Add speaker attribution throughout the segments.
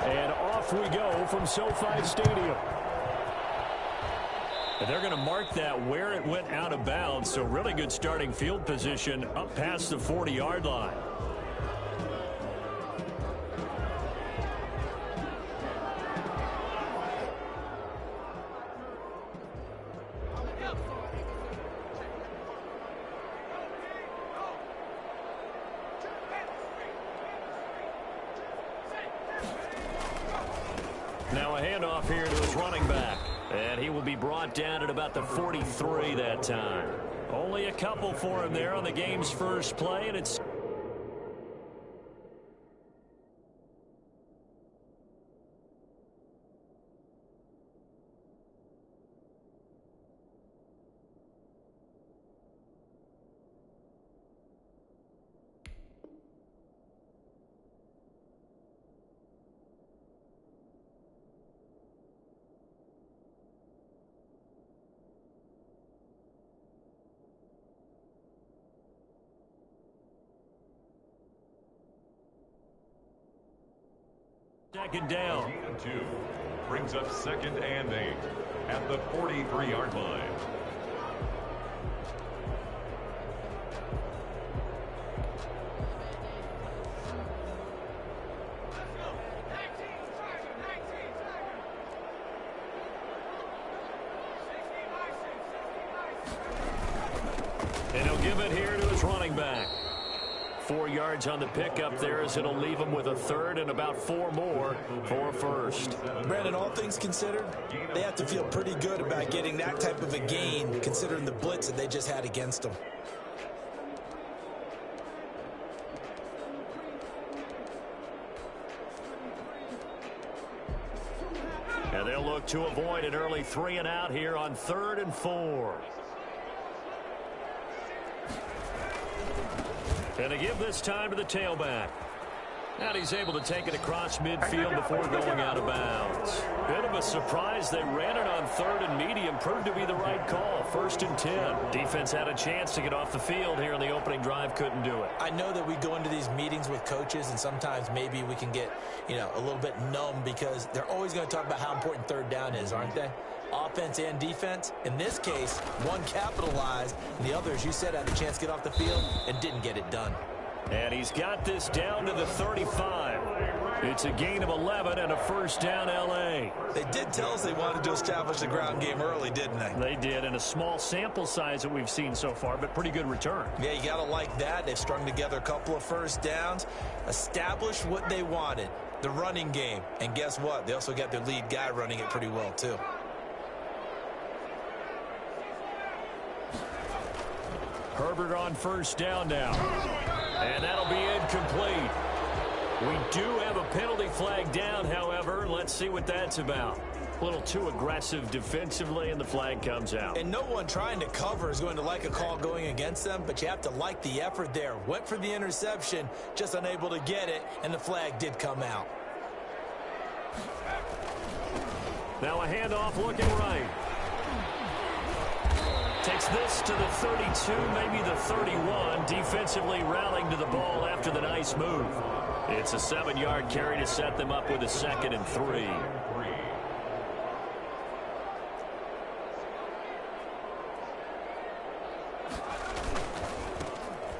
Speaker 1: And off we go from SoFi Stadium. And they're going to mark that where it went out of bounds. So really good starting field position up past the 40-yard line. Now a handoff here to his running back. And he will be brought down at about the 43 that time. Only a couple for him there on the game's first play, and it's... Second down.
Speaker 2: 2 brings up 2nd and 8 at the 43-yard line.
Speaker 1: And he'll give it here to his running back. 4 yards on the pickup there as it'll leave him with a third and about 4 more for first.
Speaker 3: Brandon, all things considered, they have to feel pretty good about getting that type of a gain considering the blitz that they just had against them.
Speaker 1: And they'll look to avoid an early 3 and out here on 3rd and 4. And they give this time to the tailback. And he's able to take it across midfield before going out of bounds. Bit of a surprise. They ran it on 3rd and medium. Proved to be the right call. 1st and 10. Defense had a chance to get off the field here in the opening drive. Couldn't do it.
Speaker 3: I know that we go into these meetings with coaches, and sometimes maybe we can get, a little bit numb because they're always going to talk about how important 3rd down is, aren't they? Offense and defense. In this case, one capitalized, and the other, as you said, had a chance to get off the field and didn't get it done.
Speaker 1: And he's got this down to the 35. It's a gain of 11 and a first down L.A.
Speaker 3: They did tell us they wanted to establish the ground game early, didn't they?
Speaker 1: They did, and a small sample size that we've seen so far, but pretty good return.
Speaker 3: Yeah, you got to like that. They've strung together a couple of first downs, established what they wanted, the running game. And guess what? They also got their lead guy running it pretty well, too.
Speaker 1: Herbert on first down now. And that'll be incomplete. We do have a penalty flag down, however. Let's see what that's about. A little too aggressive defensively, and the flag comes out.
Speaker 3: And no one trying to cover is going to like a call going against them, but you have to like the effort there. Went for the interception, just unable to get it, and the flag did come out.
Speaker 1: Now a handoff looking right. Takes this to the 32, maybe the 31. Defensively rallying to the ball after the nice move. It's a 7-yard carry to set them up with a 2nd and 3.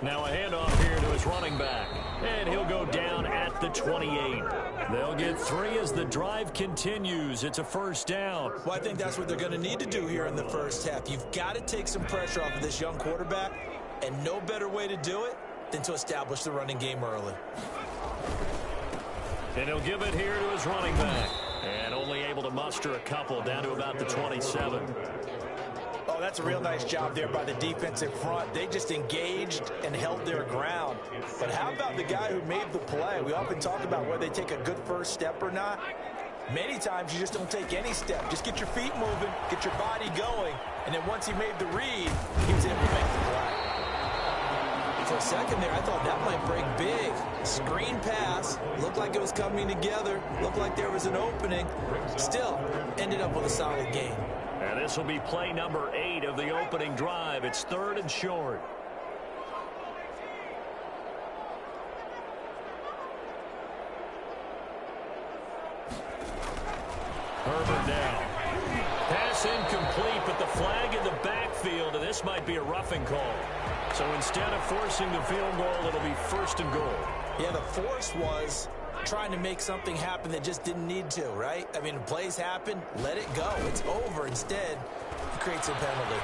Speaker 1: Now a handoff here to his running back. And he'll go down at the 28. They'll get 3 as the drive continues. It's a first down.
Speaker 3: Well, I think that's what they're going to need to do here in the first half. You've got to take some pressure off of this young quarterback, and no better way to do it than to establish the running game early.
Speaker 1: And he'll give it here to his running back. And only able to muster a couple down to about the 27.
Speaker 3: Oh, that's a real nice job there by the defensive front. They just engaged and held their ground. But how about the guy who made the play? We often talk about whether they take a good first step or not. Many times you just don't take any step. Just get your feet moving, get your body going, and then once he made the read, he was able to make the play. For a second there, I thought that might break big. Screen pass, looked like it was coming together, looked like there was an opening. Still, ended up with a solid gain.
Speaker 1: And this will be play number 8 of the opening drive. It's 3rd and short. Herbert now. Pass incomplete, but the flag in the backfield, and this might be a roughing call. So instead of forcing the field goal, it'll be 1st and goal.
Speaker 3: Yeah, the force was trying to make something happen that just didn't need to, right? I mean, plays happen, let it go. It's over. Instead, it creates a penalty.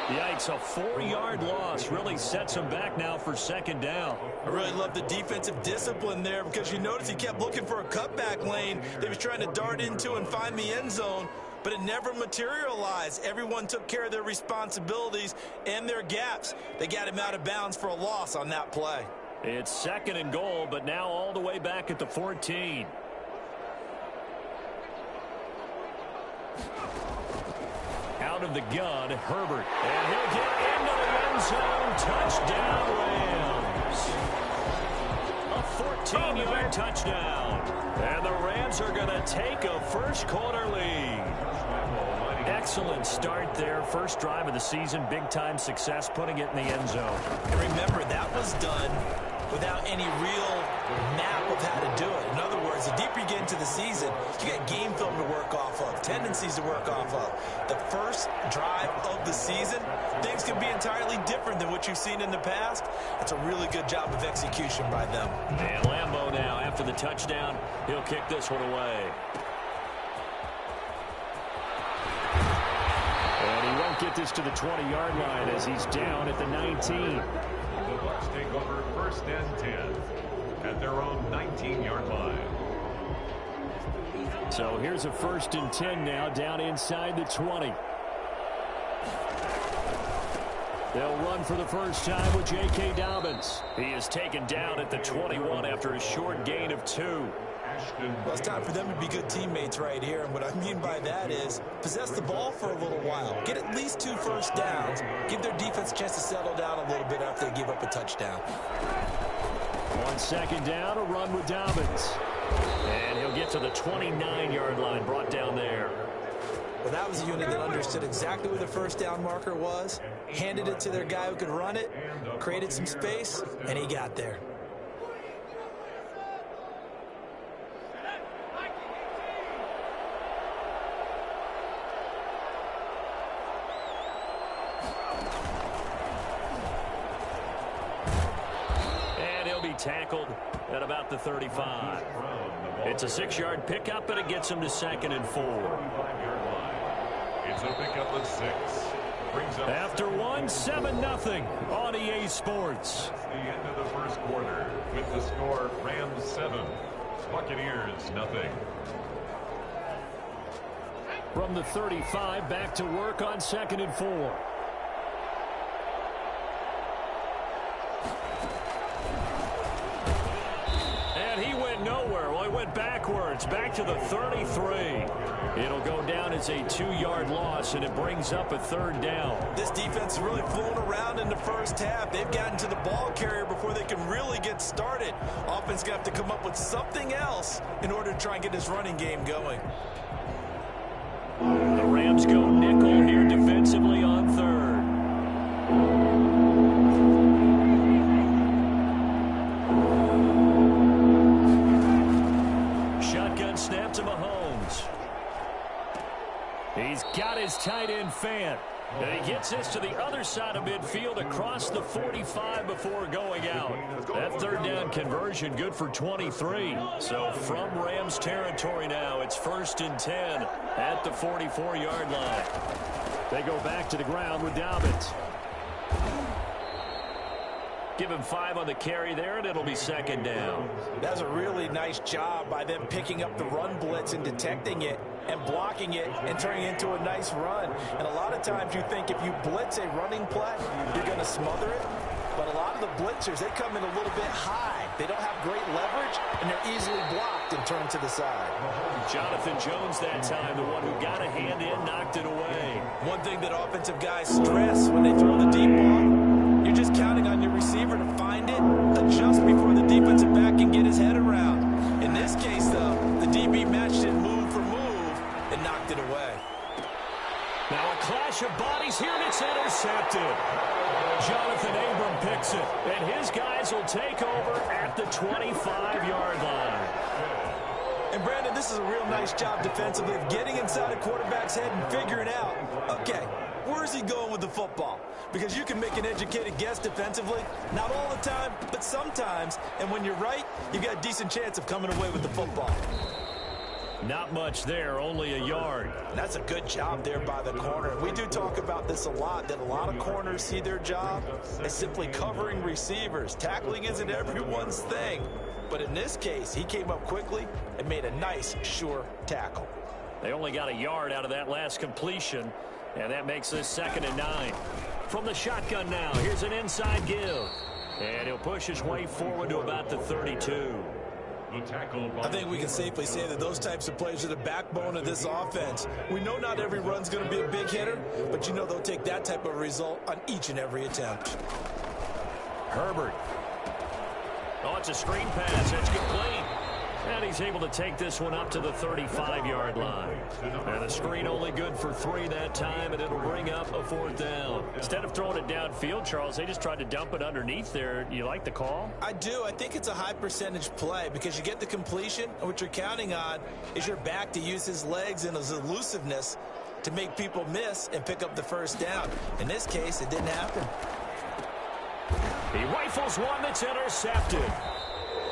Speaker 1: Yikes, a 4-yard loss really sets him back now for 2nd down.
Speaker 3: I really love the defensive discipline there because you notice he kept looking for a cutback lane that he was trying to dart into and find the end zone, but it never materialized. Everyone took care of their responsibilities and their gaps. They got him out of bounds for a loss on that play.
Speaker 1: It's 2nd and goal, but now all the way back at the 14. Out of the gun, Herbert. And he'll get into the end zone. Touchdown, Rams. A 14-yard touchdown. And the Rams are going to take a first-quarter lead. Excellent start there. First drive of the season. Big-time success putting it in the end zone.
Speaker 3: And remember, that was done without any real map of how to do it. In other words, the deeper you get into the season, you got game film to work off of, tendencies to work off of. The first drive of the season, things can be entirely different than what you've seen in the past. It's a really good job of execution by them.
Speaker 1: And Lambeau now, after the touchdown, he'll kick this one away. And he won't get this to the 20-yard line as he's down at the 19.
Speaker 2: The Bucs take over 1st and 10 at their own 19-yard line.
Speaker 1: So here's a 1st and 10 now down inside the 20. They'll run for the first time with J.K. Dobbins. He is taken down at the 21 after a short gain of 2.
Speaker 3: Well, it's time for them to be good teammates right here. And what I mean by that is possess the ball for a little while. Get at least 2 first downs. Give their defense a chance to settle down a little bit after they give up a touchdown.
Speaker 1: On 2nd down, a run with Dobbins. And he'll get to the 29-yard line, brought down there.
Speaker 3: Well, that was a unit that understood exactly where the first down marker was, handed it to their guy who could run it, created some space, and he got there.
Speaker 1: Tackled at about the 35. It's a 6-yard pickup, and it gets him to 2nd and 4.
Speaker 2: It's a pickup of 6.
Speaker 1: After 7-0 on EA Sports.
Speaker 2: It's the end of the first quarter with the score Rams 7, Buccaneers 0.
Speaker 1: From the 35, back to work on 2nd and 4. Backwards, back to the 33. It'll go down as a 2-yard loss, and it brings up a 3rd down.
Speaker 3: This defense is really flown around in the first half. They've gotten to the ball carrier before they can really get started. Offense going to have to come up with something else in order to try and get this running game going.
Speaker 1: The Rams go nickel here defensively on 3rd. Snap to Mahomes. He's got his tight end Fant. And he gets this to the other side of midfield across the 45 before going out. That 3rd down conversion good for 23. So from Rams territory now, it's 1st and 10 at the 44-yard line. They go back to the ground with Dobbins. Give him 5 on the carry there, and it'll be 2nd down.
Speaker 3: That's a really nice job by them picking up the run blitz and detecting it and blocking it and turning it into a nice run. And a lot of times you think if you blitz a running play, you're going to smother it. But a lot of the blitzers, they come in a little bit high. They don't have great leverage, and they're easily blocked and turned to the side.
Speaker 1: Jonathan Jones that time, the one who got a hand in, knocked it away.
Speaker 3: One thing that offensive guys stress when they throw the deep ball, you're just counting on your receiver to find it, adjust before the defensive back can get his head around. In this case, though, the DB matched it move for move and knocked it away.
Speaker 1: Now a clash of bodies here, and it's intercepted. Jonathan Abram picks it, and his guys will take over at the 25-yard line.
Speaker 3: this is a real nice job defensively of getting inside a quarterback's head and figuring out, okay, where's he going with the football? Because you can make an educated guess defensively, not all the time, but sometimes. And when you're right, you've got a decent chance of coming away with the football.
Speaker 1: Not much there, only a yard.
Speaker 3: That's a good job there by the corner. We do talk about this a lot, that a lot of corners see their job as simply covering receivers. Tackling isn't everyone's thing. But in this case, he came up quickly and made a nice, sure tackle.
Speaker 1: They only got a yard out of that last completion, and that makes this 2nd and 9. From the shotgun now, here's an inside give. And he'll push his way forward to about the 32.
Speaker 3: I think we can safely say that those types of plays are the backbone of this offense. We know not every run's going to be a big hitter, but you know they'll take that type of result on each and every attempt.
Speaker 1: Herbert. Oh, it's a screen pass. It's complete. And he's able to take this one up to the 35-yard line. And the screen only good for 3 that time, and it'll bring up a 4th down. Instead of throwing it downfield, Charles, they just tried to dump it underneath there. You like the call?
Speaker 3: I do. I think it's a high percentage play because you get the completion, and what you're counting on is your back to use his legs and his elusiveness to make people miss and pick up the 1st down. In this case, it didn't happen.
Speaker 1: He rifles one that's intercepted.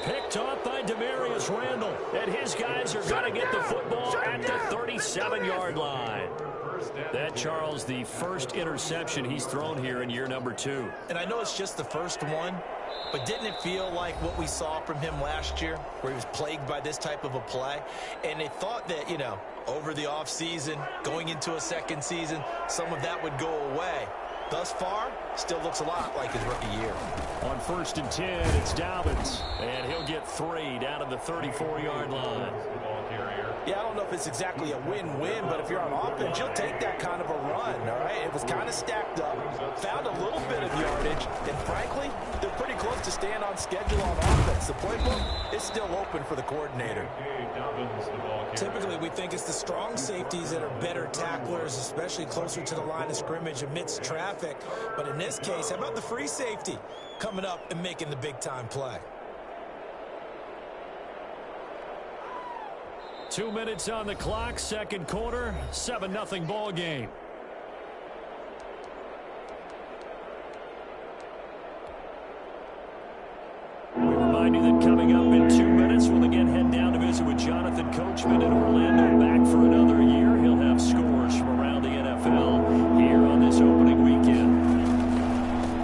Speaker 1: Picked off by Demarius Randall. And his guys are going to get the football at the 37-yard line. That, Charles, the first interception he's thrown here in year number 2.
Speaker 3: And I know it's just the first one, but didn't it feel like what we saw from him last year, where he was plagued by this type of a play? And they thought that, you know, over the offseason, going into a 2nd season, some of that would go away. Thus far, still looks a lot like his rookie year.
Speaker 1: On 1st and 10, it's Dobbins. And he'll get 3 down to the 34-yard line.
Speaker 3: Yeah, I don't know if it's exactly a win-win, but if you're on offense, you'll take that kind of a run, all right? It was kind of stacked up, found a little bit of yardage, and frankly, they're pretty close to staying on schedule on offense. The playbook is still open for the coordinator. Typically, we think it's the strong safeties that are better tacklers, especially closer to the line of scrimmage amidst traffic. But in this case, how about the free safety coming up and making the big-time play?
Speaker 1: 2 minutes on the clock, 2nd quarter, 7-0 ball game. We remind you that coming up in 2 minutes, we'll again head down to visit with Jonathan Coachman in Orlando, back for another year. He'll have scores from around the NFL here on this opening weekend.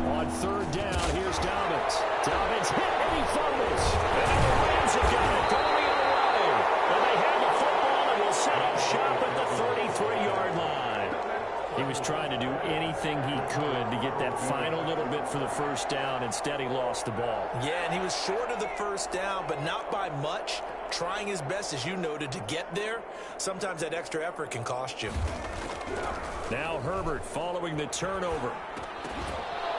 Speaker 1: On 3rd down, here's Dobbins. Dobbins hit and he fumbles. And the Rams have got it going the other way. And they have the football and will set up shop at the 33-yard line. He was trying to do anything he could to get that final little bit for the 1st down. Instead, he lost the ball.
Speaker 3: Yeah, and he was short of the 1st down, but not by much. Trying his best, as you noted, to get there. Sometimes that extra effort can cost you.
Speaker 1: Now Herbert following the turnover.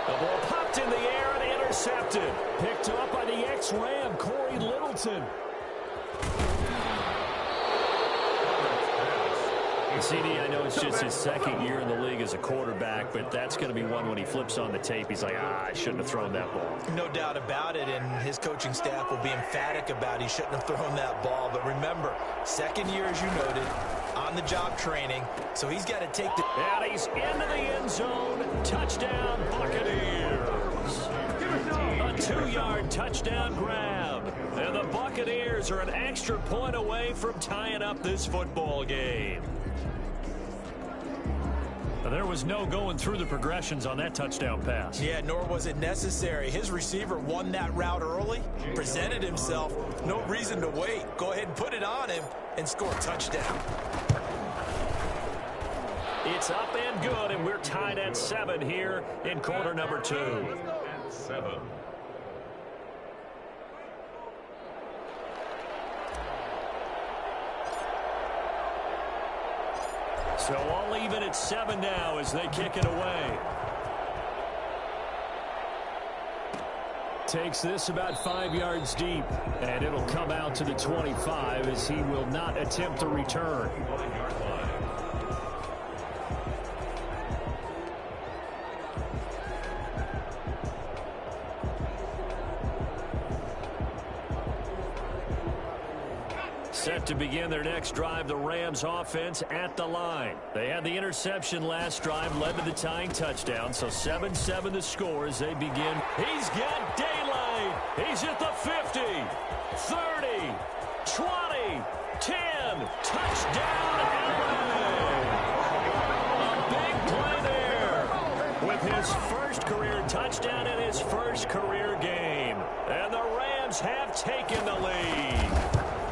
Speaker 1: The ball popped in the air and intercepted. Picked up by the ex-Ram, Corey Littleton. CD, I know it's just his 2nd year in the league as a quarterback, but that's going to be one when he flips on the tape. He's like, I shouldn't have thrown that ball.
Speaker 3: No doubt about it, and his coaching staff will be emphatic about he shouldn't have thrown that ball. But remember, 2nd year, as you noted, on-the-job training, so he's got to take the...
Speaker 1: And he's into the end zone. Touchdown, Buccaneers. A 2-yard touchdown grab. And the Buccaneers are an extra point away from tying up this football game. There was no going through the progressions on that touchdown pass.
Speaker 3: Yeah, nor was it necessary. His receiver won that route early, presented himself. No reason to wait. Go ahead and put it on him and score a touchdown.
Speaker 1: It's up and good, and we're tied at 7 here in quarter number 2.
Speaker 2: 7.
Speaker 1: So all even at 7 now as they kick it away. Takes this about 5 yards deep, and it'll come out to the 25 as he will not attempt to return. Set to begin their next drive, the Rams offense at the line. They had the interception last drive, led to the tying touchdown, so 7-7 the score as they begin. He's got daylight. He's at the 50, 30, 20, 10. Touchdown, LA. A big play there with his first career touchdown in his first career game. And the Rams have taken the lead.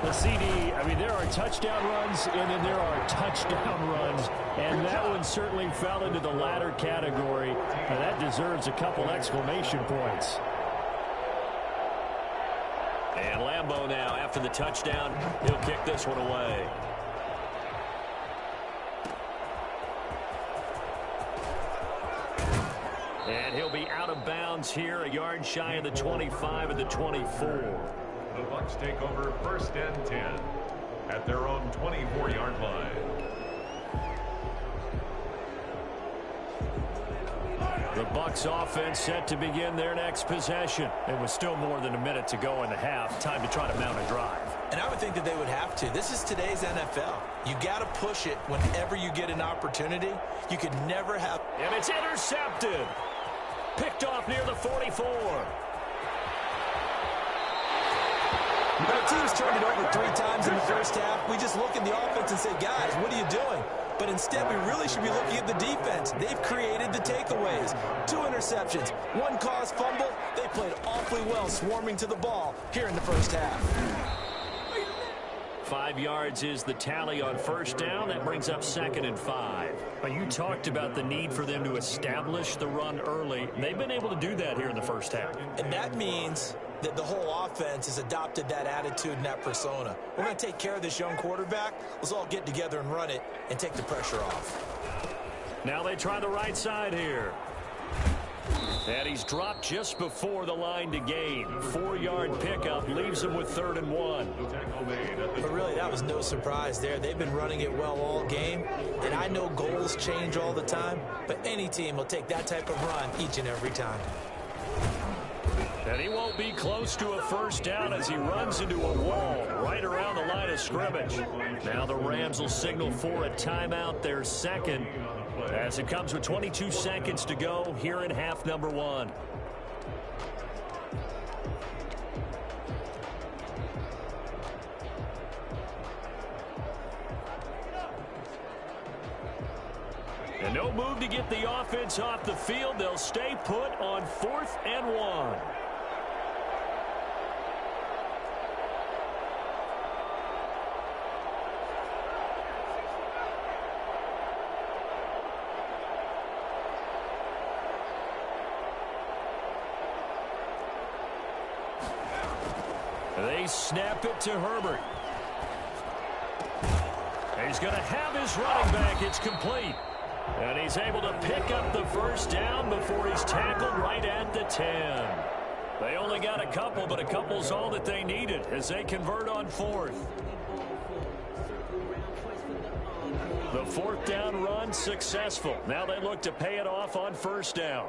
Speaker 4: The CD, I mean, there are touchdown runs, and then there are touchdown runs, and that one certainly fell into the latter category, and that deserves a couple exclamation points.
Speaker 1: And Lambeau now, after the touchdown, he'll kick this one away. And he'll be out of bounds here, a yard shy of the 25 and the 24.
Speaker 2: The Bucs take over 1st and 10 at their own 24-yard line.
Speaker 1: The Bucs offense set to begin their next possession. It was still more than a minute to go in the half. Time to try to mount a drive.
Speaker 3: And I would think that they would have to. This is today's NFL. You got to push it whenever you get an opportunity. You could never have.
Speaker 1: And it's intercepted. Picked off near the 44.
Speaker 3: Our team's turned it over 3 times in the first half. We just look at the offense and say, guys, what are you doing? But instead, we really should be looking at the defense. They've created the takeaways. 2 interceptions, 1 caused fumble. They played awfully well swarming to the ball here in the first half.
Speaker 1: 5 yards is the tally on first down. That brings up 2nd and 5. But you talked about the need for them to establish the run early. They've been able to do that here in the first half.
Speaker 3: And that means that the whole offense has adopted that attitude and that persona. We're going to take care of this young quarterback. Let's all get together and run it and take the pressure off.
Speaker 1: Now they try the right side here. And he's dropped just before the line to gain. 4-yard pickup leaves him with 3rd and 1.
Speaker 3: But really, that was no surprise there. They've been running it well all game. And I know goals change all the time, but any team will take that type of run each and every time.
Speaker 1: And he won't be close to a first down as he runs into a wall right around the line of scrimmage. Now the Rams will signal for a timeout, their second, as it comes with 22 seconds to go here in half number 1. And no move to get the offense off the field. They'll stay put on 4th and 1. They snap it to Herbert. He's going to have his running back. It's complete. And he's able to pick up the first down before he's tackled right at the 10. They only got a couple, but a couple's all that they needed as they convert on 4th. The 4th down run successful. Now they look to pay it off on first down.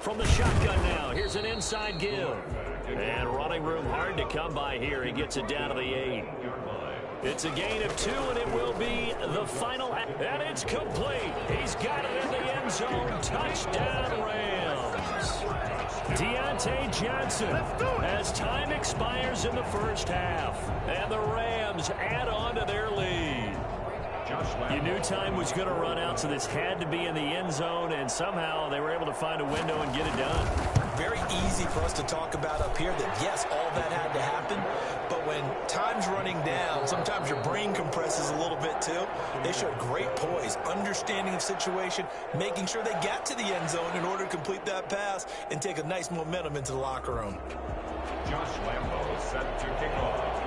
Speaker 1: From the shotgun now, here's an inside give. And running room hard to come by here. He gets it down to the 8. It's a gain of 2, and it will be the final. And it's complete. He's got it in the end zone. Touchdown, Rams. Deontay Johnson as time expires in the first half. And the Rams add on to their lead. You knew time was going to run out, so this had to be in the end zone, and somehow they were able to find a window and get it done.
Speaker 3: Very easy for us to talk about up here that, yes, all that had to happen, but when time's running down, sometimes your brain compresses a little bit too. They showed great poise, understanding of situation, making sure they got to the end zone in order to complete that pass and take a nice momentum into the locker room.
Speaker 2: Josh Lambeau set to kick off.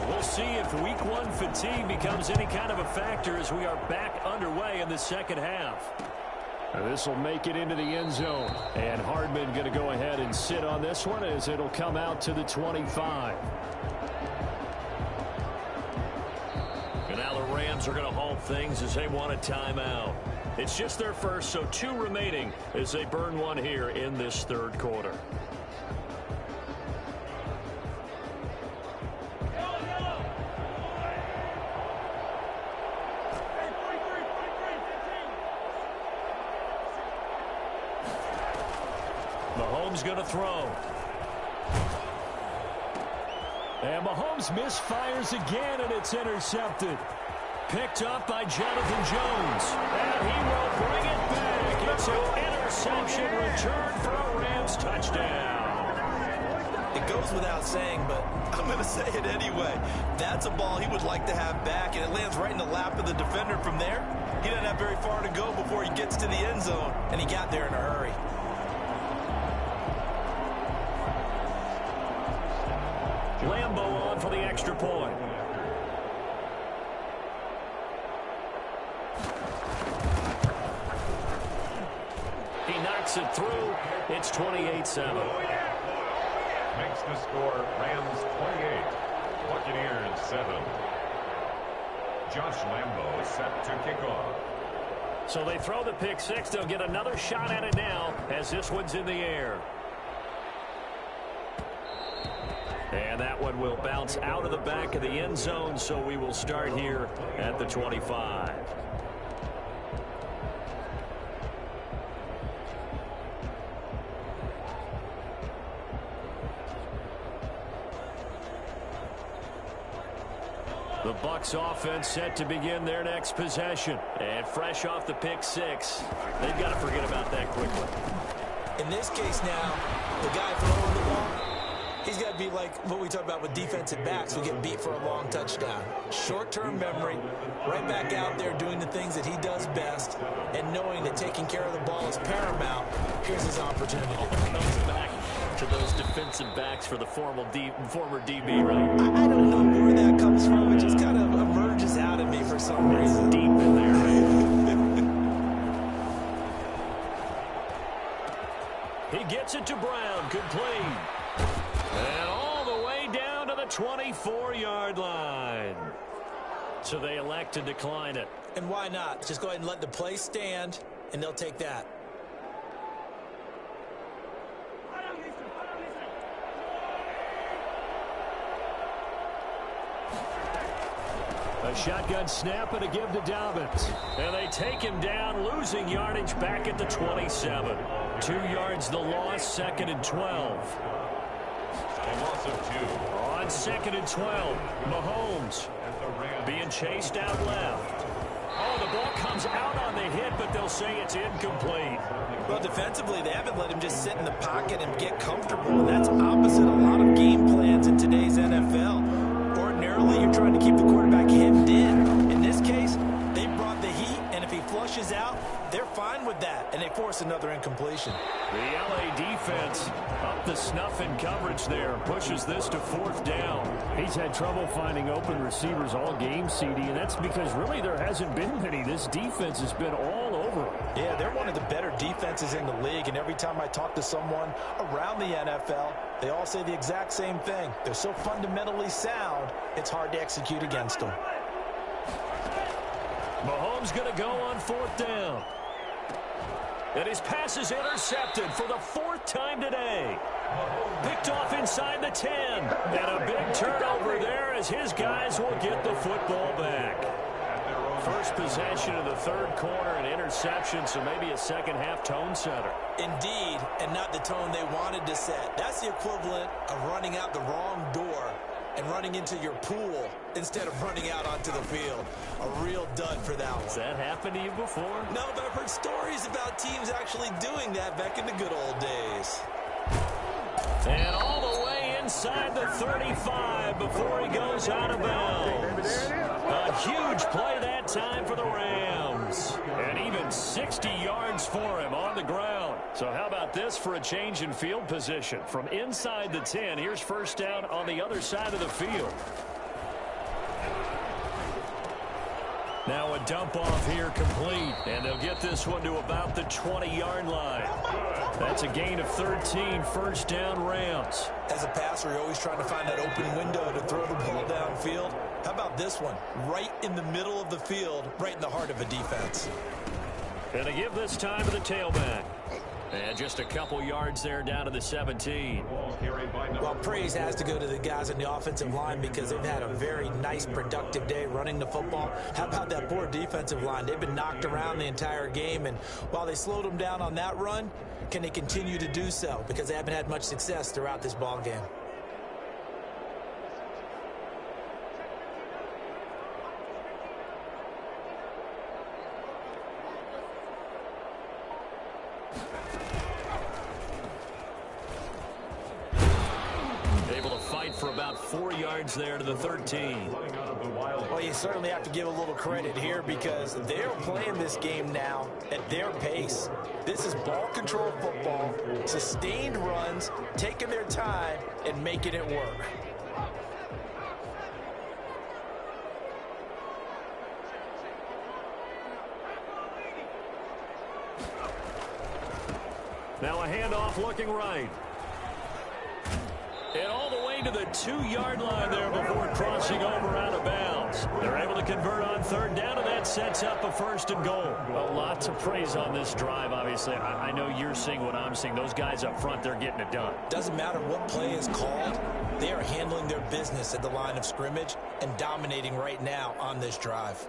Speaker 1: We'll see if week 1 fatigue becomes any kind of a factor as we are back underway in the second half.
Speaker 4: This will make it into the end zone. And Hardman going to go ahead and sit on this one as it'll come out to the 25.
Speaker 1: And now the Rams are going to halt things as they want a timeout. It's just their first, so 2 remaining as they burn one here in this third quarter. Mahomes going to throw.
Speaker 4: And Mahomes misfires again, and it's intercepted.
Speaker 1: Picked up by Jonathan Jones. And he will bring it back. It's an interception return for a Rams touchdown.
Speaker 3: It goes without saying, but I'm going to say it anyway. That's a ball he would like to have back, and it lands right in the lap of the defender from there. He doesn't have very far to go before he gets to the end zone, and he got there in a hurry.
Speaker 1: Lambo on for the extra point. He knocks it through. It's 28-7.
Speaker 2: Makes the score Rams 28, Buccaneers 7. Josh Lambo is set to kick off.
Speaker 1: So they throw the pick six. They'll get another shot at it now as this one's in the air. And that one will bounce out of the back of the end zone, so we will start here at the 25. The Bucs offense set to begin their next possession. And fresh off the pick six, they've got to forget about that quickly.
Speaker 3: In this case now, the guy throwing the ball, he's got to be like what we talk about with defensive backs who get beat for a long touchdown. Short-term memory, right back out there doing the things that he does best, and knowing that taking care of the ball is paramount. Here's his opportunity.
Speaker 1: Comes back to those defensive backs for the former DB, right?
Speaker 3: I don't know where that comes from. It just kind of emerges out of me for some reason.
Speaker 1: Deep in there, right? He gets it to Brown, complete. And all the way down to the 24-yard line. So they elect to decline it.
Speaker 3: And why not? Just go ahead and let the play stand, and they'll take that.
Speaker 4: A shotgun snap and a give to Dobbins.
Speaker 1: And they take him down, losing yardage back at the 27. 2 yards the loss, 2nd and 12.
Speaker 2: A loss of 2.
Speaker 1: On 2nd and 12, Mahomes being chased out left. Oh, the ball comes out on the hit, but they'll say it's incomplete.
Speaker 3: Well, defensively, they haven't let him just sit in the pocket and get comfortable, and that's opposite a lot of game plans in today's NFL. Ordinarily, you're trying to keep the quarterback hemmed in. In this case, they brought the heat, and if he flushes out, they're fine with that, and they force another incompletion.
Speaker 1: The LA defense up the snuff in coverage there, pushes this to 4th down.
Speaker 4: He's had trouble finding open receivers all game, CD, and that's because really there hasn't been many. This defense has been all over him.
Speaker 3: Yeah, they're one of the better defenses in the league, and every time I talk to someone around the NFL, they all say the exact same thing. They're so fundamentally sound, it's hard to execute against them.
Speaker 1: Mahomes going to go on 4th down. And his pass is intercepted for the 4th time today. Picked off inside the 10. And a big turnover there as his guys will get the football back. First possession of the 3rd quarter, an interception, so maybe a second-half tone setter.
Speaker 3: Indeed, and not the tone they wanted to set. That's the equivalent of running out the wrong door and running into your pool instead of running out onto the field. A real dud for that one.
Speaker 1: Has that happened to you before?
Speaker 3: No, but I've heard stories about teams actually doing that back in the good old days.
Speaker 1: And all the way inside the 35 before he goes out of bounds. A huge play that time for the Rams. And even 60 yards for him on the ground. So how about this for a change in field position? From inside the 10, here's 1st down on the other side of the field. Now a dump off here complete. And they'll get this one to about the 20-yard line. That's a gain of 13, 1st down Rams.
Speaker 3: As a passer, you're always trying to find that open window to throw the ball downfield. How about this one? Right in the middle of the field, right in the heart of a defense.
Speaker 1: And to give this time to the tailback. And just a couple yards there down to the 17.
Speaker 3: Well, praise has to go to the guys on the offensive line because they've had a very nice, productive day running the football. How about that poor defensive line? They've been knocked around the entire game, and while they slowed them down on that run, can they continue to do so? Because they haven't had much success throughout this ball game.
Speaker 1: For about 4 yards there to the 13.
Speaker 3: Well, you certainly have to give a little credit here because they're playing this game now at their pace. This is ball control football, sustained runs, taking their time and making it work.
Speaker 1: Now a handoff looking right. And all the way to the 2-yard line there before crossing over out of bounds. They're able to convert on third down, and that sets up a 1st and goal.
Speaker 4: Well, lots of praise on this drive, obviously. I know you're seeing what I'm seeing. Those guys up front, they're getting it done.
Speaker 3: Doesn't matter what play is called. They are handling their business at the line of scrimmage and dominating right now on this drive.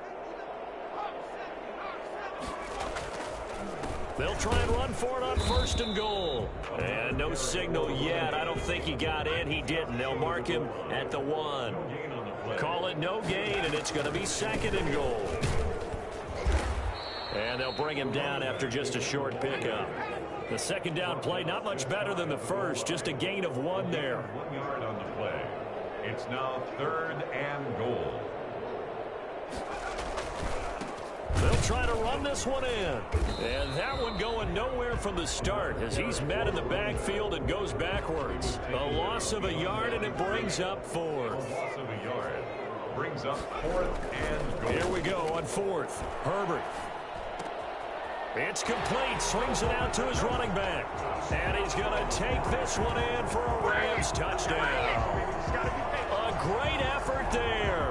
Speaker 1: They'll try and run for it on 1st and goal. And no signal yet. I don't think he got in. He didn't. They'll mark him at the 1. Call it no gain, and it's going to be 2nd and goal. And they'll bring him down after just a short pickup. The 2nd down play, not much better than the first. Just a gain of 1 there.
Speaker 2: 1 yard on the play. It's now 3rd and goal.
Speaker 1: They'll try to run this one in. And that one going nowhere from the start as he's met in the backfield and goes backwards. A loss of a yard, and it brings up 4th.
Speaker 2: Loss of a yard. Brings up 4th and goal.
Speaker 1: Here we go on 4th. Herbert. It's complete. Swings it out to his running back. And he's going to take this one in for a Rams touchdown. A great effort there.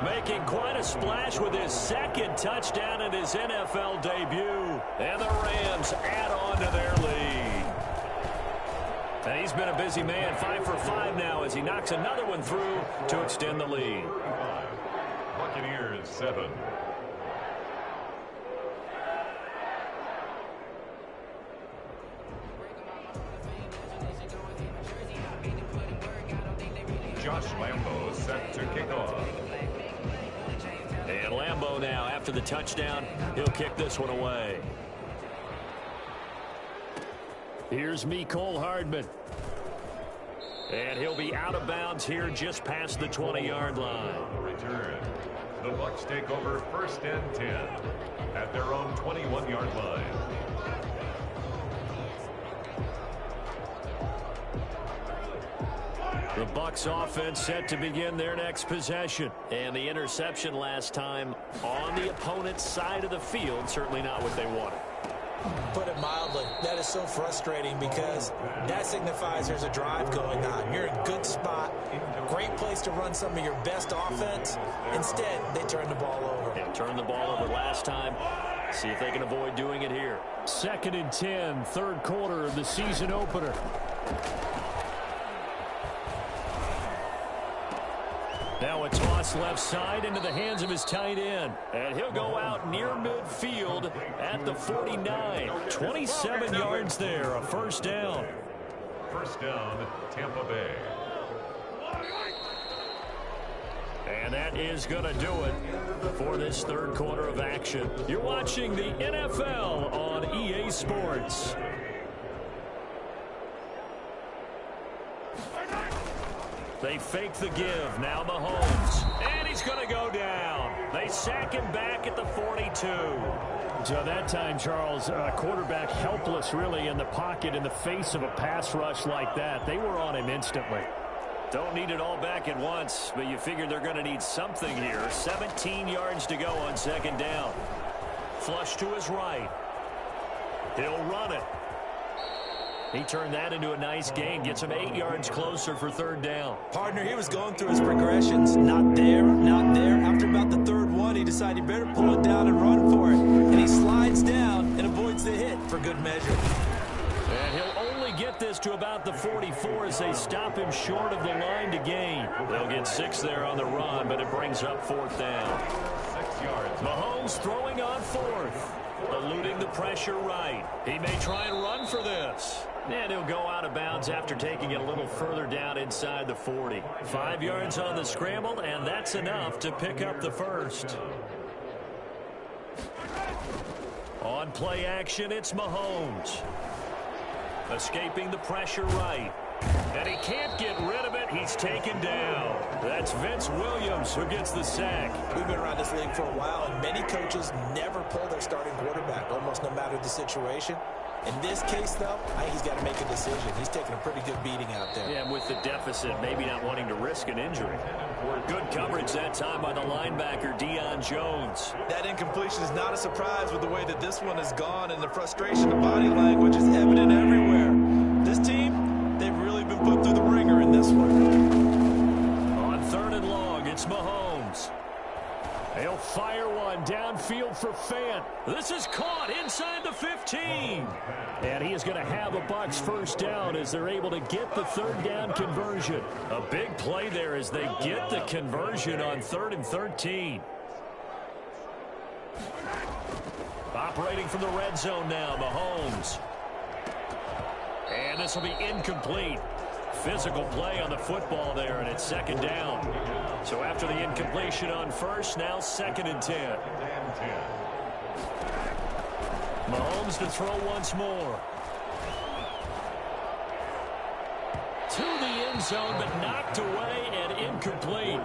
Speaker 1: Making quite a splash with his 2nd touchdown in his NFL debut. And the Rams add on to their lead. And he's been a busy man, 5 for 5 now as he knocks another one through to extend the lead.
Speaker 2: Buccaneers 7. Josh Lambo set to kick off.
Speaker 1: And Lambo now, after the touchdown, he'll kick this one away. Here's Mecole Hardman. And he'll be out of bounds here just past the 20-yard line.
Speaker 2: Return. The Bucs take over 1st and 10 at their own 21-yard line.
Speaker 1: The Bucs offense set to begin their next possession. And the interception last time on the opponent's side of the field, certainly not what they wanted.
Speaker 3: Put it mildly, that is so frustrating because that signifies there's a drive going on. You're in a good spot, great place to run some of your best offense. Instead, they turn the ball over.
Speaker 1: Yeah, turned the ball over last time. See if they can avoid doing it here.
Speaker 4: 2nd and 10, 3rd quarter of the season opener.
Speaker 1: Now a toss left side into the hands of his tight end. And he'll go out near midfield at the 49. 27 yards there, a 1st down.
Speaker 2: 1st down, Tampa Bay.
Speaker 1: And that is going to do it for this 3rd quarter of action. You're watching the NFL on EA Sports. They fake the give. Now Mahomes. And he's going to go down. They sack him back at the 42.
Speaker 4: So that time, Charles, quarterback helpless really in the pocket in the face of a pass rush like that. They were on him instantly.
Speaker 1: Don't need it all back at once, but you figure they're going to need something here. 17 yards to go on 2nd down. Flush to his right. He'll run it. He turned that into a nice gain. Gets him 8 yards closer for 3rd down.
Speaker 3: Partner, he was going through his progressions. Not there, not there. After about the 3rd one, he decided he better pull it down and run for it. And he slides down for good measure.
Speaker 1: And he'll only get this to about the 44 as they stop him short of the line to gain. They'll get 6 there on the run, but it brings up 4th down.
Speaker 2: 6 yards.
Speaker 1: Mahomes throwing on 4th. Eluding the pressure right. He may try and run for this. And he'll go out of bounds after taking it a little further down inside the 40. 5 yards on the scramble, and that's enough to pick up the first. On play action, it's Mahomes. Escaping the pressure right. And he can't get rid of it. He's taken down. That's Vince Williams who gets the sack.
Speaker 3: We've been around this league for a while, and many coaches never pull their starting quarterback, almost no matter the situation. In this case, though, I think he's got to make a decision. He's taking a pretty good beating out there.
Speaker 1: Yeah, with the deficit, maybe not wanting to risk an injury. Good coverage that time by the linebacker, Deion Jones.
Speaker 3: That incompletion is not a surprise with the way that this one has gone, and the frustration, the body language is evident everywhere. This team, they've really been put through the ringer in this one.
Speaker 1: On 3rd and long, it's Mahomes. He'll fire one downfield for Fant. This is caught inside the 15. And he is going to have a Bucs first down as they're able to get the 3rd down conversion. A big play there as they get the conversion on 3rd and 13. Operating from the red zone now, Mahomes. And this will be incomplete. Physical play on the football there, and it's 2nd down. So after the incompletion on 1st, now 2nd and 10. Mahomes to throw once more. To the end zone, but knocked away and incomplete.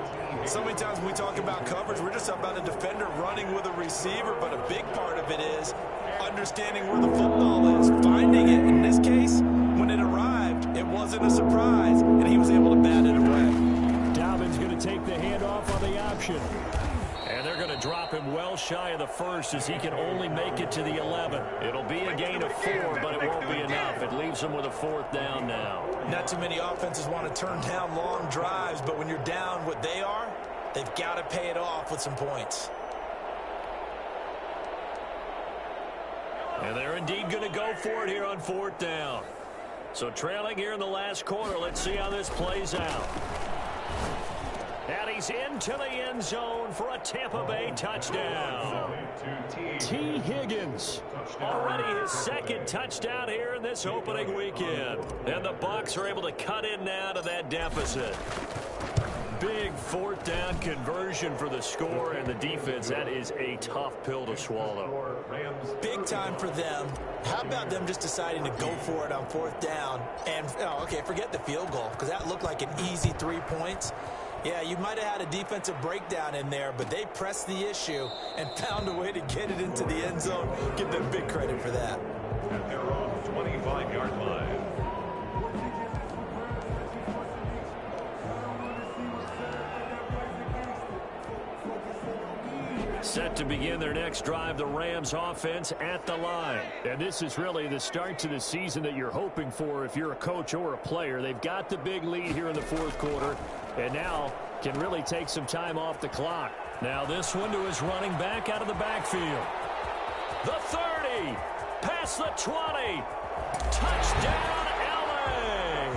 Speaker 3: So many times when we talk about coverage, we're just about a defender running with a receiver, but a big part of it is understanding where the football is, finding it. In this case, when it arrived, it wasn't a surprise, and he was able to bat it away.
Speaker 4: Dalvin's going to take the handoff on the option.
Speaker 1: And they're going to drop him well shy of the 1st as he can only make it to the 11. It'll be a gain of 4, but it won't be enough. It leaves him with a 4th down now.
Speaker 3: Not too many offenses want to turn down long drives, but when you're down what they are, they've got to pay it off with some points.
Speaker 1: And they're indeed going to go for it here on 4th down. So trailing here in the last quarter, let's see how this plays out. And he's into the end zone for a Tampa Bay touchdown. T. Higgins, already his 2nd touchdown here in this opening weekend. And the Bucs are able to cut in now to that deficit. Big 4th down conversion for the score, and the defense, that is a tough pill to swallow.
Speaker 3: Big time for them. How about them just deciding to go for it on 4th down? And, okay, forget the field goal, because that looked like an easy 3 points. Yeah, you might have had a defensive breakdown in there, but they pressed the issue and found a way to get it into the end zone. Give them big credit for that.
Speaker 2: At their own 25-yard line.
Speaker 1: Set to begin their next drive, the Rams offense at the line.
Speaker 4: And this is really the start to the season that you're hoping for if you're a coach or a player. They've got the big lead here in the 4th quarter, and now can really take some time off the clock.
Speaker 1: Now this one to his running back out of the backfield. The 30, past the 20, touchdown LA.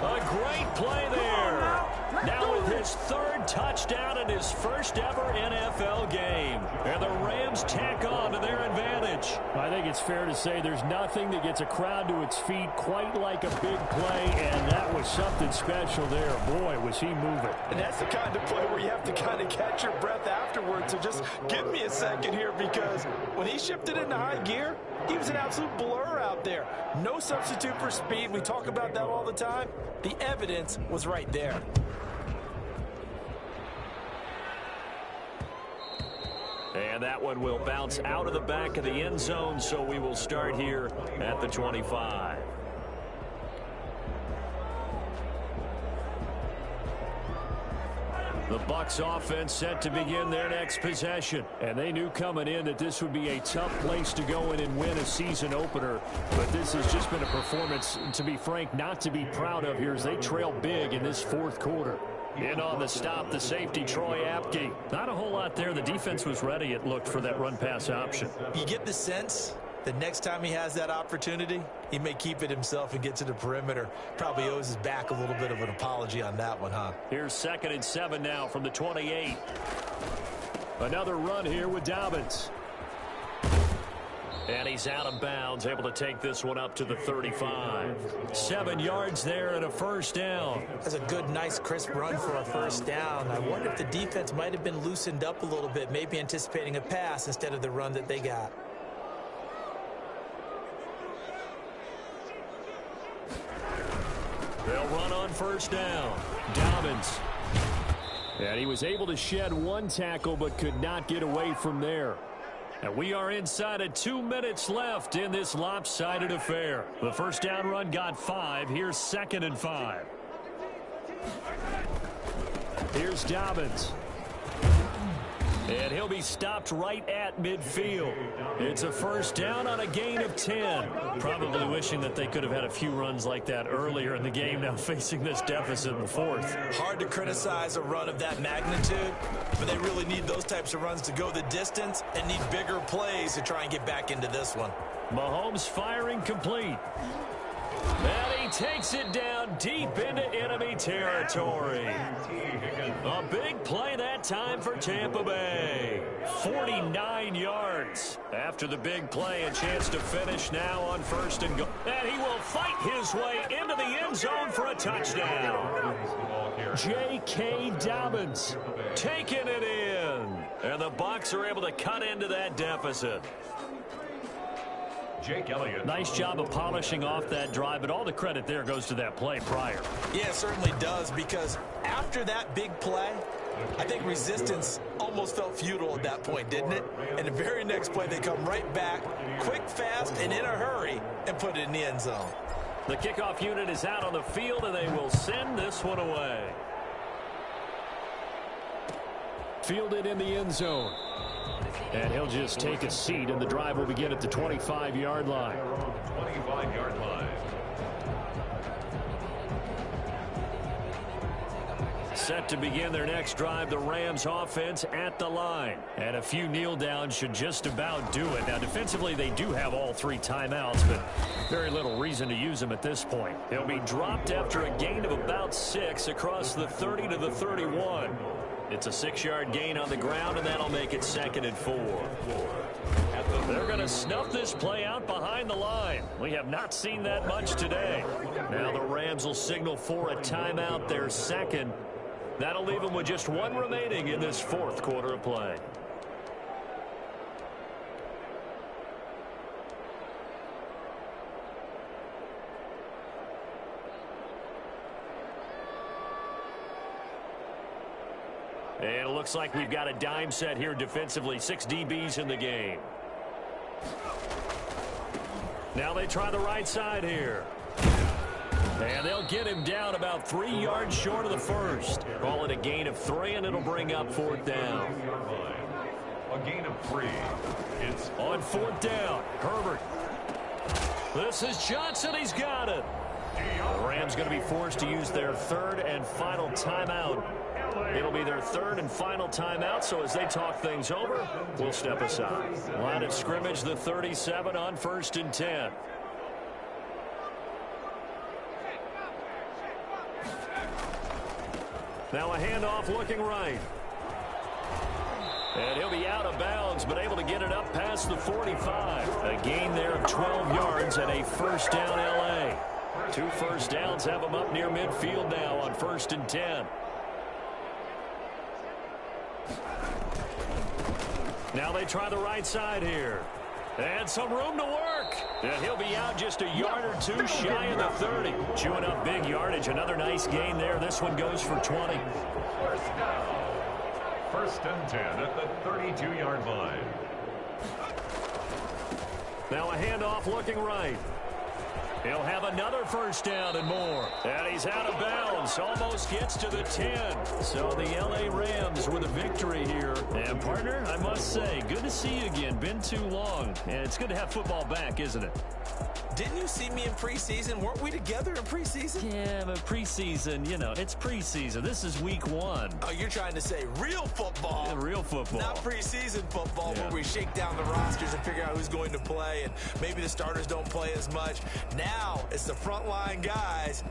Speaker 1: A great play there. Now with his 3rd touchdown and his 1st ever NFL game. And the Rams tack on to their advantage.
Speaker 4: I think it's fair to say there's nothing that gets a crowd to its feet quite like a big play, and that was something special there. Boy, was he moving.
Speaker 3: And that's the kind of play where you have to kind of catch your breath afterwards. So just give me a second here, because when he shifted into high gear, he was an absolute blur out there. No substitute for speed. We talk about that all the time. The evidence was right there.
Speaker 1: And that one will bounce out of the back of the end zone, so we will start here at the 25. The Bucs offense set to begin their next possession.
Speaker 4: And they knew coming in that this would be a tough place to go in and win a season opener. But this has just been a performance, to be frank, not to be proud of here as they trail big in this 4th quarter.
Speaker 1: In on the stop, the safety, Troy Apke. Not a whole lot there. The defense was ready, it looked, for that run-pass option.
Speaker 3: You get the sense The next time he has that opportunity, he may keep it himself and get to the perimeter. Probably owes his back a little bit of an apology on that one, huh?
Speaker 4: Here's 2nd and 7 now from the 28. Another run here with Dobbins.
Speaker 1: And he's out of bounds, able to take this one up to the 35.
Speaker 4: 7 yards there and a first down.
Speaker 3: That's a good, nice, crisp run for a first down. I wonder if the defense might have been loosened up a little bit, maybe anticipating a pass instead of the run that they got.
Speaker 4: They'll run on first down. Dobbins. And he was able to shed 1 tackle but could not get away from there. And we are inside of 2 minutes left in this lopsided affair. The first down run got 5. Here's 2nd and 5. Here's Dobbins. And he'll be stopped right at midfield. It's a first down on a gain of 10.
Speaker 1: Probably wishing that they could have had a few runs like that earlier in the game, now facing this deficit in the 4th.
Speaker 3: Hard to criticize a run of that magnitude, but they really need those types of runs to go the distance and need bigger plays to try and get back into this one.
Speaker 4: Mahomes firing complete.
Speaker 1: And he takes it down deep into enemy territory. A big play that time for Tampa Bay. 49 yards. After the big play, a chance to finish now on 1st and goal. And he will fight his way into the end zone for a touchdown.
Speaker 4: J.K. Dobbins
Speaker 1: taking it in. And the Bucs are able to cut into that deficit.
Speaker 2: Jake Elliott.
Speaker 4: Nice job of polishing off that drive, but all the credit there goes to that play prior.
Speaker 3: Yeah, it certainly does, because after that big play, I think resistance almost felt futile at that point, didn't it? And the very next play, they come right back, quick, fast, and in a hurry, and put it in the end zone.
Speaker 1: The kickoff unit is out on the field, and they will send this one away.
Speaker 4: Fielded in the end zone. And he'll just take a seat, and the drive will begin at the 25-yard line.
Speaker 2: 25-yard line.
Speaker 1: Set to begin their next drive, the Rams offense at the line. And a few kneel downs should just about do it. Now, defensively, they do have all 3 timeouts, but very little reason to use them at this point. They'll be dropped after a gain of about 6 across the 30 to the 31. It's a 6-yard gain on the ground, and that'll make it 2nd and 4. They're going to snuff this play out behind the line. We have not seen that much today. Now the Rams will signal for a timeout, their 2nd. That'll leave them with just 1 remaining in this 4th quarter of play. And it looks like we've got a dime set here defensively. 6 DBs in the game. Now they try the right side here. And they'll get him down about 3 yards short of the first. Call it a gain of 3, and it'll bring up 4th down.
Speaker 2: A gain of 3. It's
Speaker 1: on 4th down. Herbert. This is Johnson. He's got it. The Rams going to be forced to use their 3rd and final timeout. It'll be their 3rd and final timeout, so as they talk things over, we'll step aside. Line of scrimmage, the 37 on 1st and 10. Now a handoff looking right. And he'll be out of bounds, but able to get it up past the 45. A gain there of 12 yards and a first down L.A. 2 first downs have them up near midfield now on 1st and 10. Now they try the right side here. And some room to work. And he'll be out just a yard or 2 shy of the 30. Chewing up big yardage. Another nice gain there. This one goes for 20.
Speaker 2: First down. 1st and 10 at the 32-yard line.
Speaker 1: Now a handoff looking right. He'll have another first down and more. And he's out of bounds. Almost gets to the 10. So the L.A. Rams with a victory here. And, partner, I must say, good to see you again. Been too long. And it's good to have football back, isn't it?
Speaker 3: Didn't you see me in preseason? Weren't we together in preseason?
Speaker 1: Yeah, but preseason, you know, it's preseason. This is week 1.
Speaker 3: Oh, you're trying to say real football.
Speaker 1: Yeah, real football.
Speaker 3: Not preseason football
Speaker 1: Yeah.
Speaker 3: where we shake down the rosters and figure out who's going to play, and maybe the starters don't play as much. Now it's the frontline guys